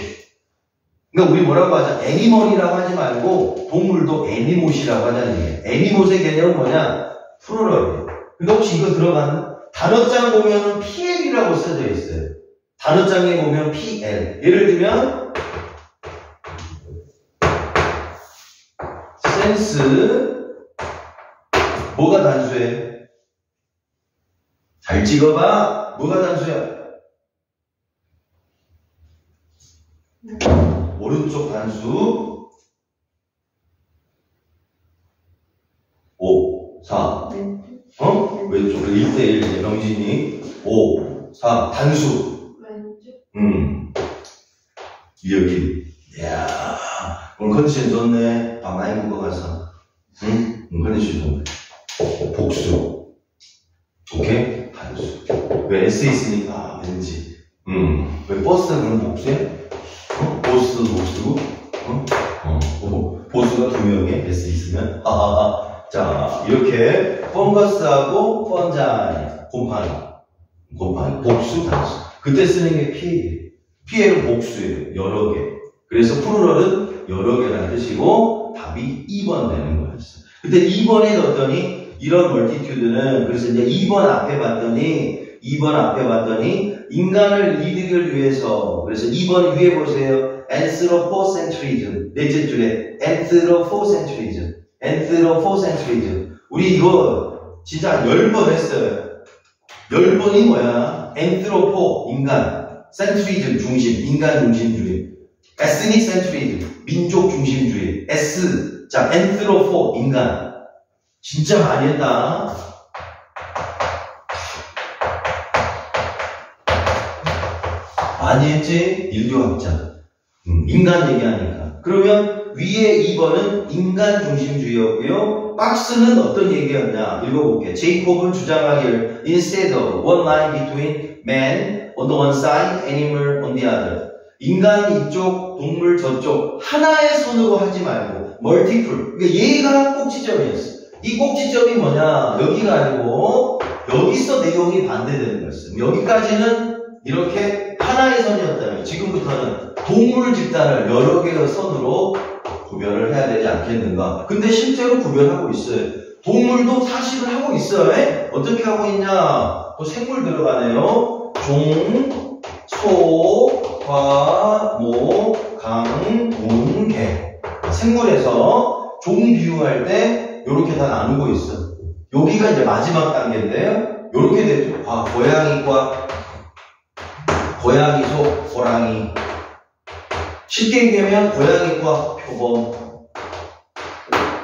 그러니까 우리 뭐라고 하자? 애니멀이라고 하지 말고 동물도 애니못이라고 하자는 얘기예요. 애니못의 개념은 뭐냐? 플루럴이에요. 근데 혹시 이거 들어가는? 단어장 보면은 PL이라고 써져 있어요. 단어장에 보면 PL. 예를 들면 센스 뭐가 단수예요? 잘 찍어봐. 뭐가 단수야? 오른쪽 단수 5, 4 왼쪽 1대1 명진이 5, 4 단수 왼쪽. 여기. 이야 오늘 컨디션 좋네. 밥 많이 먹고 가서. 응? 컨디션 좋네. 복수. 오케이? 단수. 왜 S 있으니까 왠지. 왜 버스가 그런 복수해? 보스 복수고? 보스가 2명에 S 있으면? 자, 이렇게 펑거스하고 펀자이 곰팡이 복수 단수. 그때 쓰는 게 PL이에요. PL은 복수예요. 여러 개. 그래서 플루럴은 여러 개라는 뜻이고 답이 2번 되는 거였어요. 근데 2번에 넣었더니 이런 멀티튜드는 그래서 이제 2번 앞에 봤더니 인간을 이득을 위해서 그래서 2번 위에 보세요. anthropocentrism 넷째 줄에 anthropocentrism 우리 이거 진짜 10번 했어요. 10번이 뭐야? anthropo 인간 centrism 중심 인간 중심주의 ethnic centrism 민족 중심주의 S 자 anthropo 인간 진짜 많이 했다. 많이 했지? 인류학자. 인간 얘기하니까. 그러면 위에 2번은 인간 중심주의였고요. 박스는 어떤 얘기였냐? 읽어볼게요. 제이콥은 주장하기를 instead of one line between man on the one side, animal on the other. 인간 이쪽, 동물 저쪽 하나의 손으로 하지 말고 multiple. 그러니까 얘가 꼭지점이었어. 이 꼭지점이 뭐냐? 여기가 아니고 여기서 내용이 반대되는 거였어요. 여기까지는 이렇게 하나의 선이었다면 지금부터는 동물 집단을 여러 개의 선으로 구별을 해야 되지 않겠는가. 근데 실제로 구별하고 있어요. 동물도 사실을 하고 있어요. 어떻게 하고 있냐? 또 생물 들어가네요. 종, 소, 과, 모, 강, 문, 개. 생물에서 종 비유할 때 이렇게 다 나누고 있어. 여기가 이제 마지막 단계인데요. 이렇게 되죠. 고양이과 고양이, 소, 호랑이. 쉽게 얘기하면 고양이과 표범.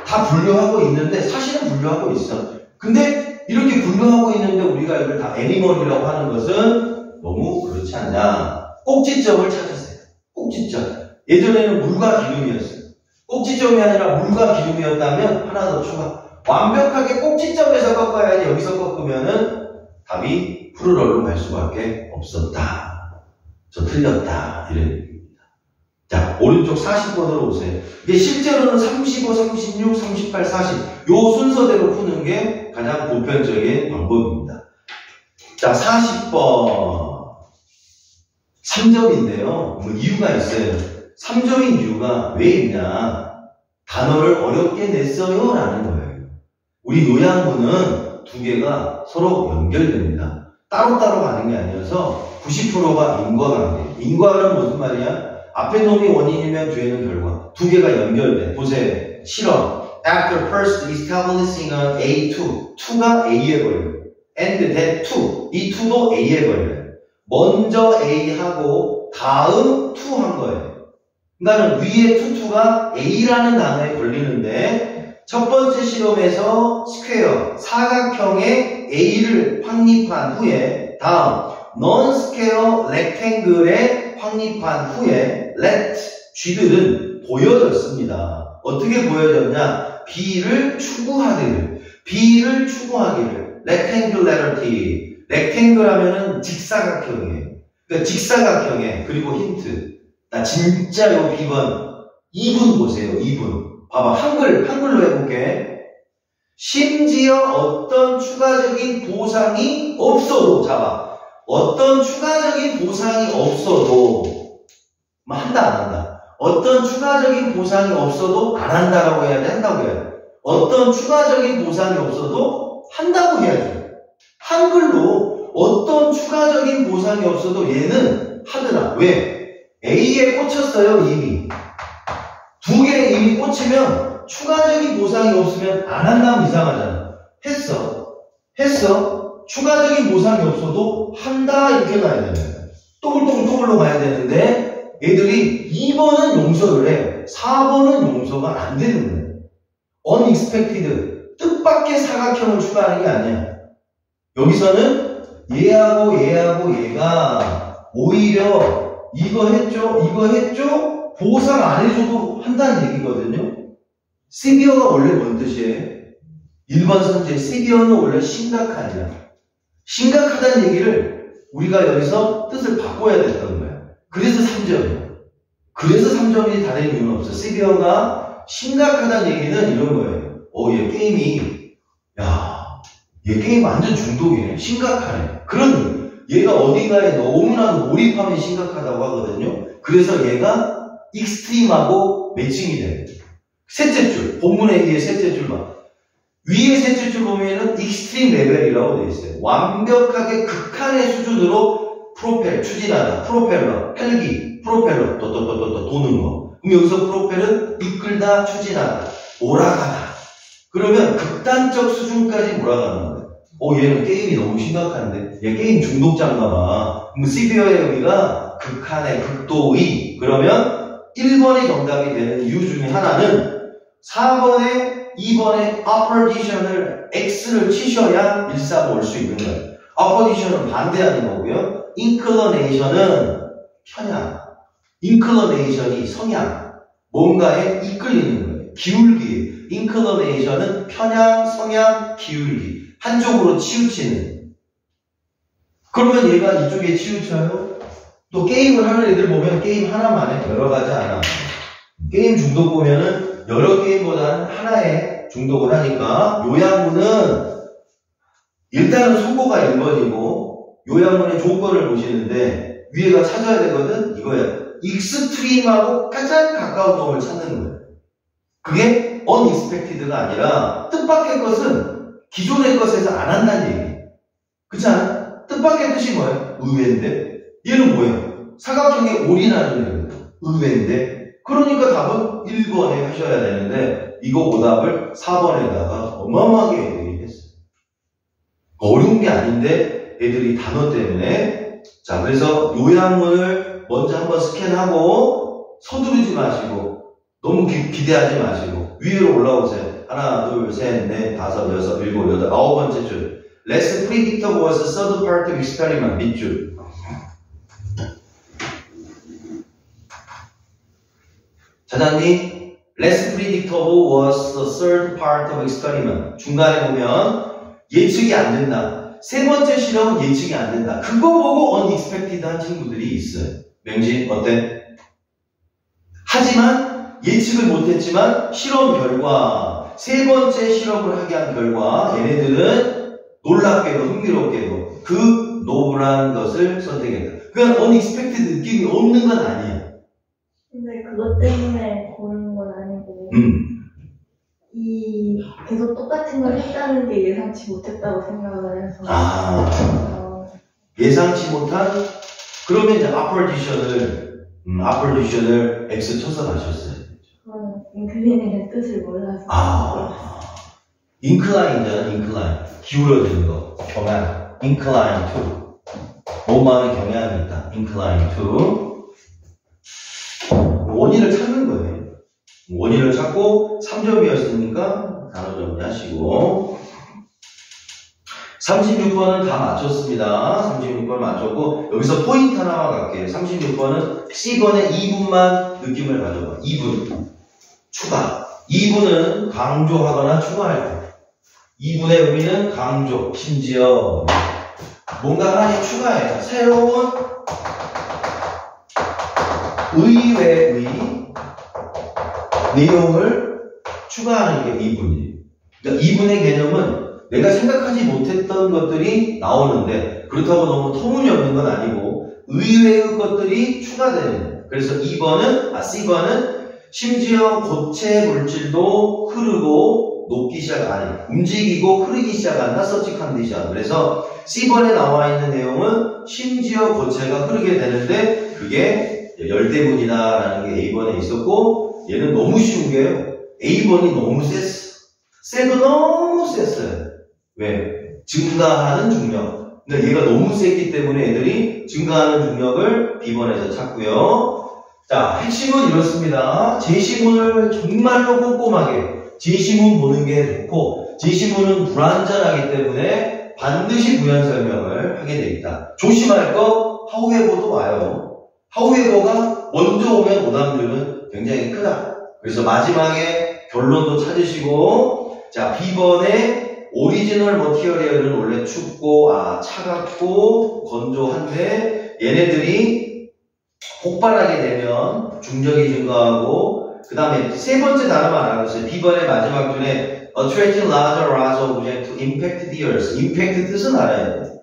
다 분류하고 있는데 사실은 분류하고 있어. 근데 이렇게 분류하고 있는데 우리가 이걸 다 애니멀이라고 하는 것은 너무 그렇지 않냐. 꼭지점을 찾으세요. 꼭지점. 예전에는 물과 기름이었어요. 꼭지점이 아니라 물과 기름이었다면 하나 더 추가. 완벽하게 꼭지점에서 꺾어야지 여기서 꺾으면은 답이 푸르럴로 갈 수밖에 없었다. 저 틀렸다. 이런 얘기입니다. 자, 오른쪽 40번으로 오세요. 이게 실제로는 35, 36, 38, 40. 요 순서대로 푸는 게 가장 보편적인 방법입니다. 자, 40번. 3점인데요. 뭐 이유가 있어요. 3점인 이유가 왜 있냐. 단어를 어렵게 냈어요. 라는 거예요. 우리 요양문은 두 개가 서로 연결됩니다. 따로따로 가는 게 아니어서 90%가 인과관계. 인과는 무슨 말이야? 앞에 놈이 원인이면 뒤에는 결과. 두 개가 연결돼. 보세요. 실험. After first establishing an A2. 2가 A에 걸려요. And that 2. 이 2도 A에 걸려요. 먼저 A하고 다음 2 한 거예요. 그러니까 위에 2가 A라는 단어에 걸리는데 첫 번째 실험에서 스퀘어, 사각형의 A를 확립한 후에 다음 non-square rectangle에 확립한 후에 let, 쥐들은 보여졌습니다. 어떻게 보여졌냐? B를 추구하기를 rectangularity. rectangle 하면은 직사각형이에요. 그러니까 직사각형에 그리고 힌트. 나 진짜 요 B번 2분 보세요. 2분. 봐봐. 한글로 해볼게. 심지어 어떤 추가적인 보상이 없어도, 잡아. 어떤 추가적인 보상이 없어도, 뭐 한다, 안 한다. 어떤 추가적인 보상이 없어도 안 한다라고 해야 돼? 한다고 해야 돼? 어떤 추가적인 보상이 없어도 한다고 해야 돼. 한글로 어떤 추가적인 보상이 없어도 얘는 하더라. 왜? A에 꽂혔어요, 이미. 두 개에 이미 꽂히면 추가적인 보상이 없으면 안 한다면 이상하잖아. 했어. 추가적인 보상이 없어도 한다 이렇게 가야 되는 또글또글로 가야 되는데 얘들이 2번은 용서를 해. 4번은 용서가 안 되는 거예요. unexpected. 뜻밖의 사각형을 추가하는 게 아니야. 여기서는 얘하고 얘가 오히려 이거 했죠? 보상 안 해줘도 한다는 얘기거든요. 시비어가 원래 뭔 뜻이에요? 1번 선제 시비어는 원래 심각하냐. 심각하다는 얘기를 우리가 여기서 뜻을 바꿔야 됐던 거야. 그래서 3점이야. 그래서 3점이 다른 이유는 없어. 시비어가 심각하다는 얘기는 이런 거예요. 얘 게임 완전 중독이네. 심각하네. 그런 얘가 어딘가에 너무나도 몰입하면 심각하다고 하거든요. 그래서 얘가 익스트림하고 매칭이 돼요. 셋째 줄, 본문에 의해 셋째 줄 봐. 위에 셋째 줄 보면은 익스트림 레벨이라고 되어 있어요. 완벽하게 극한의 수준으로 추진하다. 프로펠러, 헬기, 프로펠러, 도는 거. 그럼 여기서 프로펠은 이끌다, 추진하다, 몰아가다. 그러면 극단적 수준까지 몰아가는 거예요. 얘는 게임이 너무 심각한데? 얘 게임 중독자인가 봐. 그럼 시비어의 의미가 극한의, 극도의. 그러면 1번이 정답이 되는 이유 중에 하나는 4번에 2번에 opposition을 X를 치셔야 1, 4, 5 올 수 있는 거예요. opposition은 반대하는 거고요. inclination은 편향. inclination이 성향. 뭔가에 이끌리는 거예요. 기울기. inclination은 편향, 성향, 기울기. 한쪽으로 치우치는. 그러면 얘가 이쪽에 치우쳐요? 또 게임을 하는 애들 보면 게임 하나만 해. 여러 가지 안 하고. 게임 중독 보면은 여러 게임보다는 하나에 중독을 하니까 요양문은 일단은 소고가 1번이고 요양문의 조건을 보시는데 위에가 찾아야 되거든? 이거야. 익스트림하고 가장 가까운 놈을 찾는 거예요. 그게 unexpected가 아니라 뜻밖의 것은 기존의 것에서 안 한다는 얘기예요. 그렇지 않아? 뜻밖의 뜻이 뭐예요? 의외인데? 얘는 뭐예요? 사각형에 올인하는 얘기입니다. 의외인데? 그러니까 답은 1번에 하셔야 되는데 이거 오답을 4번에다가 어마어마하게 애들이 했어요. 어려운 게 아닌데 애들이 단어 때문에. 자, 그래서 요양문을 먼저 한번 스캔하고 서두르지 마시고 너무 기대하지 마시고 위로 올라오세요. 하나, 둘, 셋, 넷, 다섯, 여섯, 일곱, 여덟, 아홉 번째 줄. Less predictable was the third part of experiment. 밑줄. 찾았니? Less predictable was the third part of experiment. 중간에 보면 예측이 안 된다. 세 번째 실험은 예측이 안 된다. 그거 보고 unexpected 한 친구들이 있어요. 명진 어때? 하지만 예측을 못했지만 실험 결과 세 번째 실험을 하게 한 결과 얘네들은 놀랍게도 흥미롭게도 그 노블한 것을 선택했다. 그냥 unexpected 느낌이 없는 건 아니에요. 근데 그것 때문에 고르는 건 아니고 이 계속 똑같은 걸 했다는 게 예상치 못했다고 생각을 해서 예상치 못한 그러면 이제 apposition을 X 쳐서 가셨어요. 그건 인클리닝의 뜻을 몰라서 incline이잖아. incline 기울어지는 거 경향 incline to 몸만의 경향이 있다. incline to 원인을 찾는 거예요. 원인을 찾고 3점이었으니까 단어 정리하시고 36번은 다 맞췄습니다. 36번 맞췄고 여기서 포인트 하나만 갈게요. 36번은 C번에 2분만 느낌을 가져봐. 2분 추가 2분은 강조하거나 추가할 때 2분의 의미는 강조 심지어 뭔가 하나씩 추가해요. 새로운 의외의 내용을 추가하는 게 2분이에요. 그러니까 2분의 개념은 내가 생각하지 못했던 것들이 나오는데 그렇다고 너무 터무니없는 건 아니고 의외의 것들이 추가되는. 그래서 2번은 C번은 심지어 고체 물질도 흐르고 녹기 움직이고 흐르기 시작한다. 서치 컨디션. 그래서 C번에 나와 있는 내용은 심지어 고체가 흐르게 되는데 그게 열대분이다라는 게 A번에 있었고 얘는 너무 쉬운 게요. A번이 너무 세고 너무 셌어요. 왜? 증가하는 중력. 그러니까 얘가 너무 셌기 때문에 애들이 증가하는 중력을 B번에서 찾고요. 자, 핵심은 이렇습니다. 제시문을 정말로 꼼꼼하게 제시문 보는 게 좋고 제시문은 불완전하기 때문에 반드시 부연 설명을 하게 돼 있다. 조심할 거 하우에버도 와요. 하우에버가 먼저 오면 오답률은 굉장히 크다. 그래서 마지막에 결론도 찾으시고 자, B번에 오리지널 머티리얼은 원래 춥고 차갑고 건조한데 얘네들이 폭발하게 되면 중력이 증가하고 그 다음에 세 번째 단어만 알아보세요. B번의 마지막 줄에 attracting larger object to impact the earth. impact 뜻은 알아야 돼요.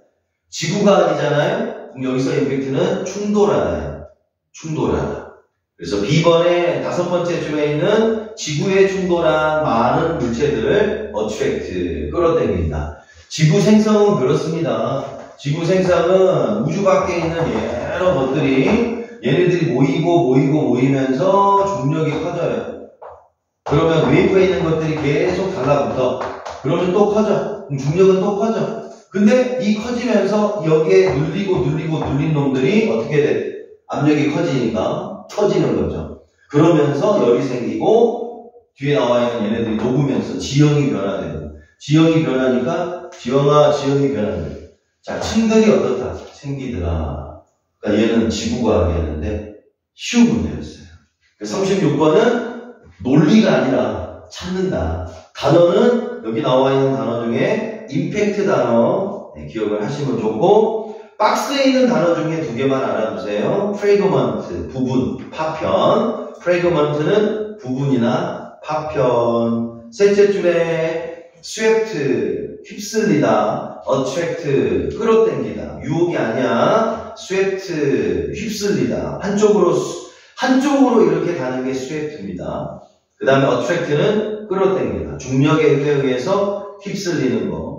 지구가 아니잖아요. 그럼 여기서 impact는 충돌하나요? 충돌하다. 그래서 B번의 다섯 번째 줄에 있는 지구에 충돌한 많은 물체들을 attract, 끌어당긴다. 지구 생성은 그렇습니다. 지구 생성은 우주 밖에 있는 여러 것들이 얘네들이 모이면서 중력이 커져요. 그러면 웨이브에 있는 것들이 계속 달라붙어. 그러면 또 커져. 그럼 중력은 또 커져. 근데 이 커지면서 여기에 눌린 놈들이 어떻게 돼? 압력이 커지니까 터지는 거죠. 그러면서 열이 생기고 뒤에 나와 있는 얘네들이 녹으면서 지형이 변화돼요. 지형이 변하니까 지형이 변화돼요. 자, 층들이 어떻다? 생기더라. 그러니까 얘는 지구가 하겠는데 쉬운 문제였어요. 36번은 논리가 아니라 찾는다. 단어는 여기 나와 있는 단어 중에 임팩트 단어 기억을 하시면 좋고 박스에 있는 단어 중에 두 개만 알아두세요. 프래그먼트, 부분, 파편. 프래그먼트는 부분이나 파편. 셋째 줄에 swept, 휩쓸리다. attract, 끌어당기다. 유혹이 아니야. swept, 휩쓸리다. 한쪽으로 이렇게 가는 게 sweft입니다. 그 다음에 attract는 끌어당기다. 중력에 의해서 휩쓸리는 거.